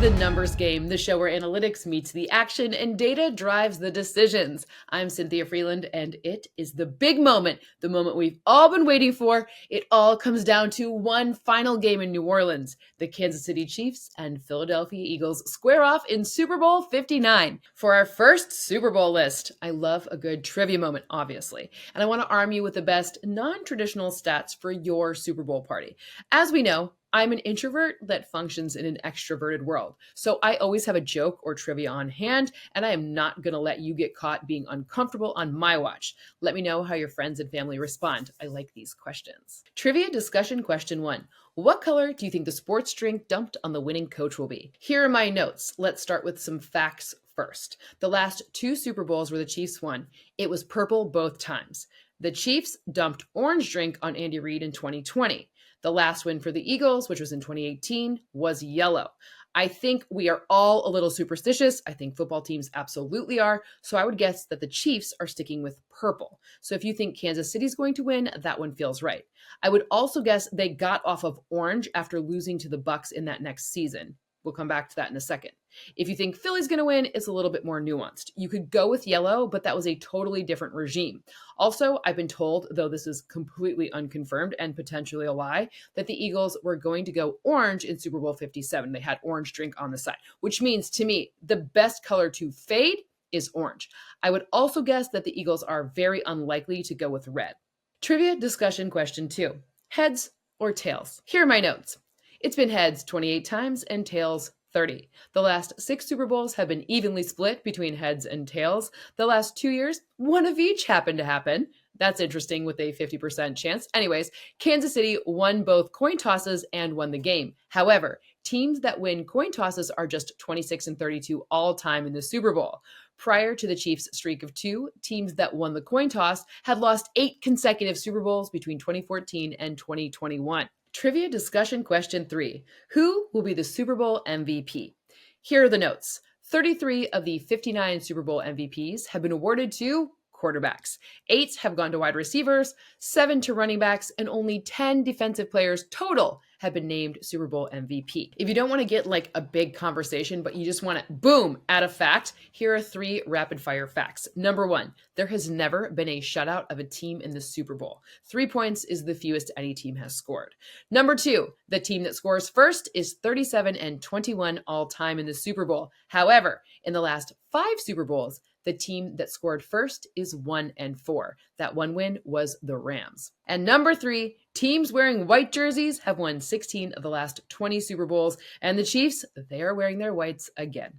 the Numbers Game, the show where analytics meets the action and data drives the decisions. I'm Cynthia Frelund, and it is the big moment, the moment we've all been waiting for. It all comes down to one final game in New Orleans. The Kansas City Chiefs and Philadelphia Eagles square off in Super Bowl 59. For our first Super Bowl list, I love a good trivia moment, obviously, and I want to arm you with the best non-traditional stats for your Super Bowl party. As we know, I'm an introvert that functions in an extroverted world. So I always have a joke or trivia on hand, and I am not going to let you get caught being uncomfortable on my watch. Let me know how your friends and family respond. I like these questions. Trivia discussion question 1. What color do you think the sports drink dumped on the winning coach will be? Here are my notes. Let's start with some facts first. The last 2 Super Bowls where the Chiefs won, it was purple both times. The Chiefs dumped orange drink on Andy Reid in 2020. The last win for the Eagles, which was in 2018, was yellow. I think we are all a little superstitious. I think football teams absolutely are. So I would guess that the Chiefs are sticking with purple. So if you think Kansas City's going to win, that one feels right. I would also guess they got off of orange after losing to the Bucs in that next season. We'll come back to that in a second. If you think Philly's going to win, it's a little bit more nuanced. You could go with yellow, but that was a totally different regime. Also, I've been told, though this is completely unconfirmed and potentially a lie, that the Eagles were going to go orange in Super Bowl 57. They had orange drink on the side, which means to me, the best color to fade is orange. I would also guess that the Eagles are very unlikely to go with red. Trivia discussion question 2. Heads or tails? Here are my notes. It's been heads 28 times and tails 30. The last 6 Super Bowls have been evenly split between heads and tails. The last 2 years, one of each happened to happen. That's interesting with a 50% chance. Anyways, Kansas City won both coin tosses and won the game. However, teams that win coin tosses are just 26 and 32 all time in the Super Bowl. Prior to the Chiefs' streak of 2, teams that won the coin toss had lost 8 consecutive Super Bowls between 2014 and 2021. Trivia discussion question 3. Who will be the Super Bowl MVP? Here are the notes. 33 of the 59 Super Bowl MVPs have been awarded to quarterbacks. 8 have gone to wide receivers, 7 to running backs, and only 10 defensive players total have been named Super Bowl MVP. If you don't want to get like a big conversation, but you just want to, boom, add a fact, here are 3 rapid fire facts. Number 1, there has never been a shutout of a team in the Super Bowl. 3 points is the fewest any team has scored. Number 2, the team that scores first is 37 and 21 all time in the Super Bowl. However, in the last 5 Super Bowls, the team that scored first is 1 and 4. That one win was the Rams. And number 3, teams wearing white jerseys have won 16 of the last 20 Super Bowls, and the Chiefs, they are wearing their whites again.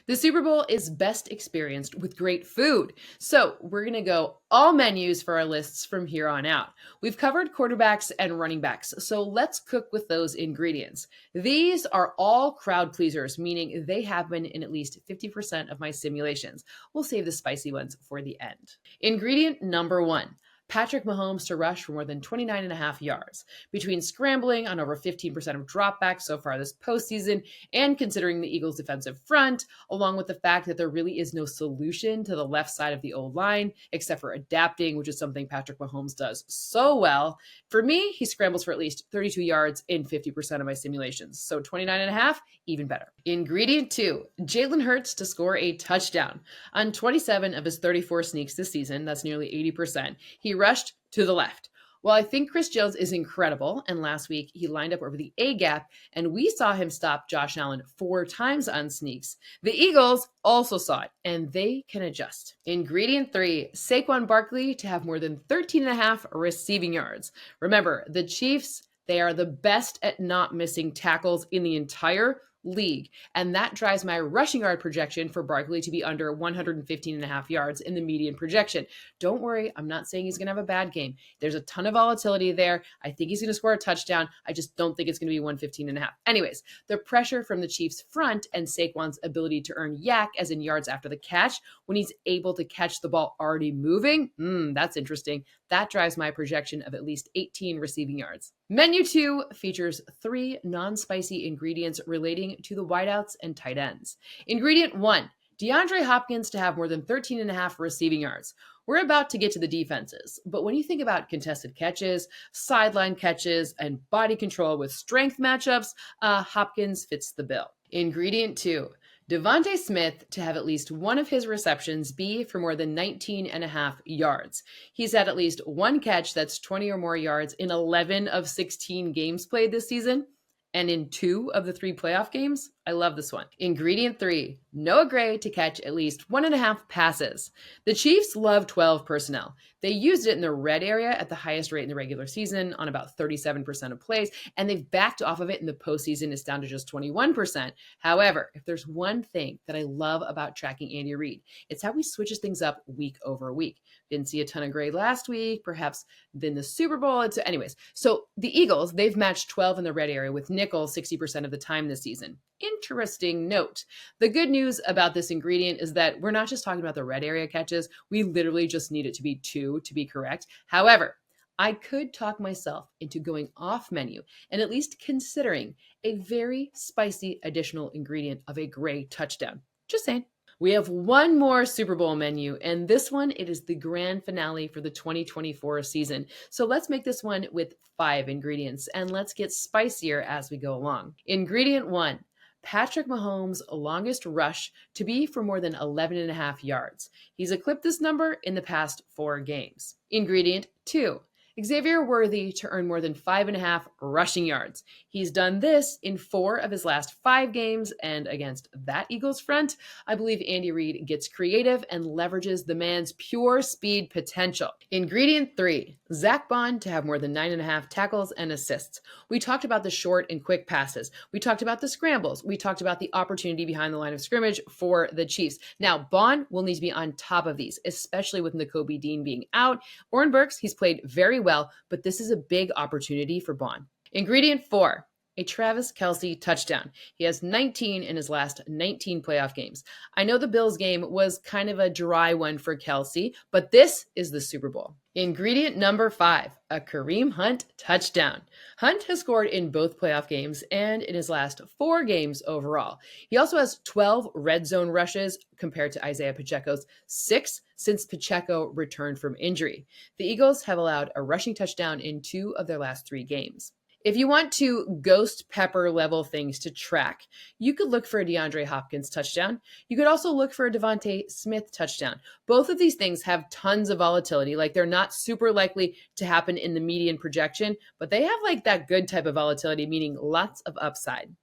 The Super Bowl is best experienced with great food. So we're going to go all menus for our lists from here on out. We've covered quarterbacks and running backs, so let's cook with those ingredients. These are all crowd pleasers, meaning they happen in at least 50% of my simulations. We'll save the spicy ones for the end. Ingredient number 1. Patrick Mahomes to rush for more than 29.5 yards. Between scrambling on over 15% of dropbacks so far this postseason and considering the Eagles' defensive front, along with the fact that there really is no solution to the left side of the O-line except for adapting, which is something Patrick Mahomes does so well. For me, he scrambles for at least 32 yards in 50% of my simulations. So 29.5, even better. Ingredient 2, Jalen Hurts to score a touchdown. On 27 of his 34 sneaks this season, that's nearly 80%, he rushed to the left. Well, I think Chris Jones is incredible, and last week he lined up over the A-gap, and we saw him stop Josh Allen 4 times on sneaks. The Eagles also saw it, and they can adjust. Ingredient 3, Saquon Barkley to have more than 13.5 receiving yards. Remember, the Chiefs, they are the best at not missing tackles in the entire league, and that drives my rushing yard projection for Barkley to be under 115.5 yards in the median projection. Don't worry, I'm not saying he's going to have a bad game. There's a ton of volatility there. I think he's going to score a touchdown. I just don't think it's going to be 115.5. Anyways, the pressure from the Chiefs front and Saquon's ability to earn yak, as in yards after the catch, when he's able to catch the ball already moving, that's interesting. That drives my projection of at least 18 receiving yards. Menu 2 features 3 non-spicy ingredients relating to the wideouts and tight ends. Ingredient 1, DeAndre Hopkins to have more than 13.5 receiving yards. We're about to get to the defenses, but when you think about contested catches, sideline catches, and body control with strength matchups, Hopkins fits the bill. Ingredient 2. Devontae Smith to have at least one of his receptions be for more than 19 and a half yards. He's had at least one catch that's 20 or more yards in 11 of 16 games played this season. And in 2 of the 3 playoff games, I love this one. Ingredient 3, Noah Gray to catch at least 1.5 passes. The Chiefs love 12 personnel. They used it in the red area at the highest rate in the regular season on about 37% of plays, and they've backed off of it in the postseason. It's down to just 21%. However, if there's one thing that I love about tracking Andy Reid, it's how he switches things up week over week. Didn't see a ton of Gray last week, perhaps then the Super Bowl. Anyways, so the Eagles, they've matched 12 in the red area with nickel 60% of the time this season. Interesting note. The good news about this ingredient is that we're not just talking about the red area catches. We literally just need it to be 2 to be correct. However, I could talk myself into going off menu and at least considering a very spicy additional ingredient of a Gray touchdown. Just saying. We have one more Super Bowl menu, and this one, it is the grand finale for the 2024 season. So let's make this one with 5 ingredients, and let's get spicier as we go along. Ingredient 1. Patrick Mahomes' longest rush to be for more than 11 and a half yards. He's eclipsed this number in the past 4 games. Ingredient 2. Xavier Worthy to earn more than 5.5 rushing yards. He's done this in 4 of his last 5 games, and against that Eagles front, I believe Andy Reid gets creative and leverages the man's pure speed potential. Ingredient 3, Zach Bond to have more than 9.5 tackles and assists. We talked about the short and quick passes. We talked about the scrambles. We talked about the opportunity behind the line of scrimmage for the Chiefs. Now, Bond will need to be on top of these, especially with Nakobe Dean being out. Oren Burks, he's played very well, but this is a big opportunity for Bond. Ingredient 4, a Travis Kelce touchdown. He has 19 in his last 19 playoff games. I know the Bills game was kind of a dry one for Kelce, but this is the Super Bowl. Ingredient number 5, a Kareem Hunt touchdown. Hunt has scored in both playoff games and in his last 4 games overall. He also has 12 red zone rushes compared to Isaiah Pacheco's 6 since Pacheco returned from injury. The Eagles have allowed a rushing touchdown in 2 of their last 3 games. If you want to ghost pepper level things to track, you could look for a DeAndre Hopkins touchdown. You could also look for a Devontae Smith touchdown. Both of these things have tons of volatility. Like, they're not super likely to happen in the median projection, but they have like that good type of volatility, meaning lots of upside.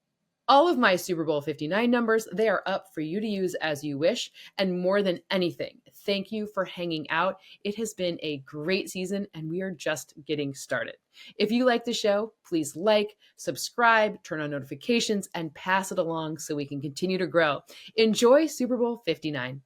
All of my Super Bowl 59 numbers, they are up for you to use as you wish. And more than anything, thank you for hanging out. It has been a great season and we are just getting started. If you like the show, please like, subscribe, turn on notifications, and pass it along so we can continue to grow. Enjoy Super Bowl 59.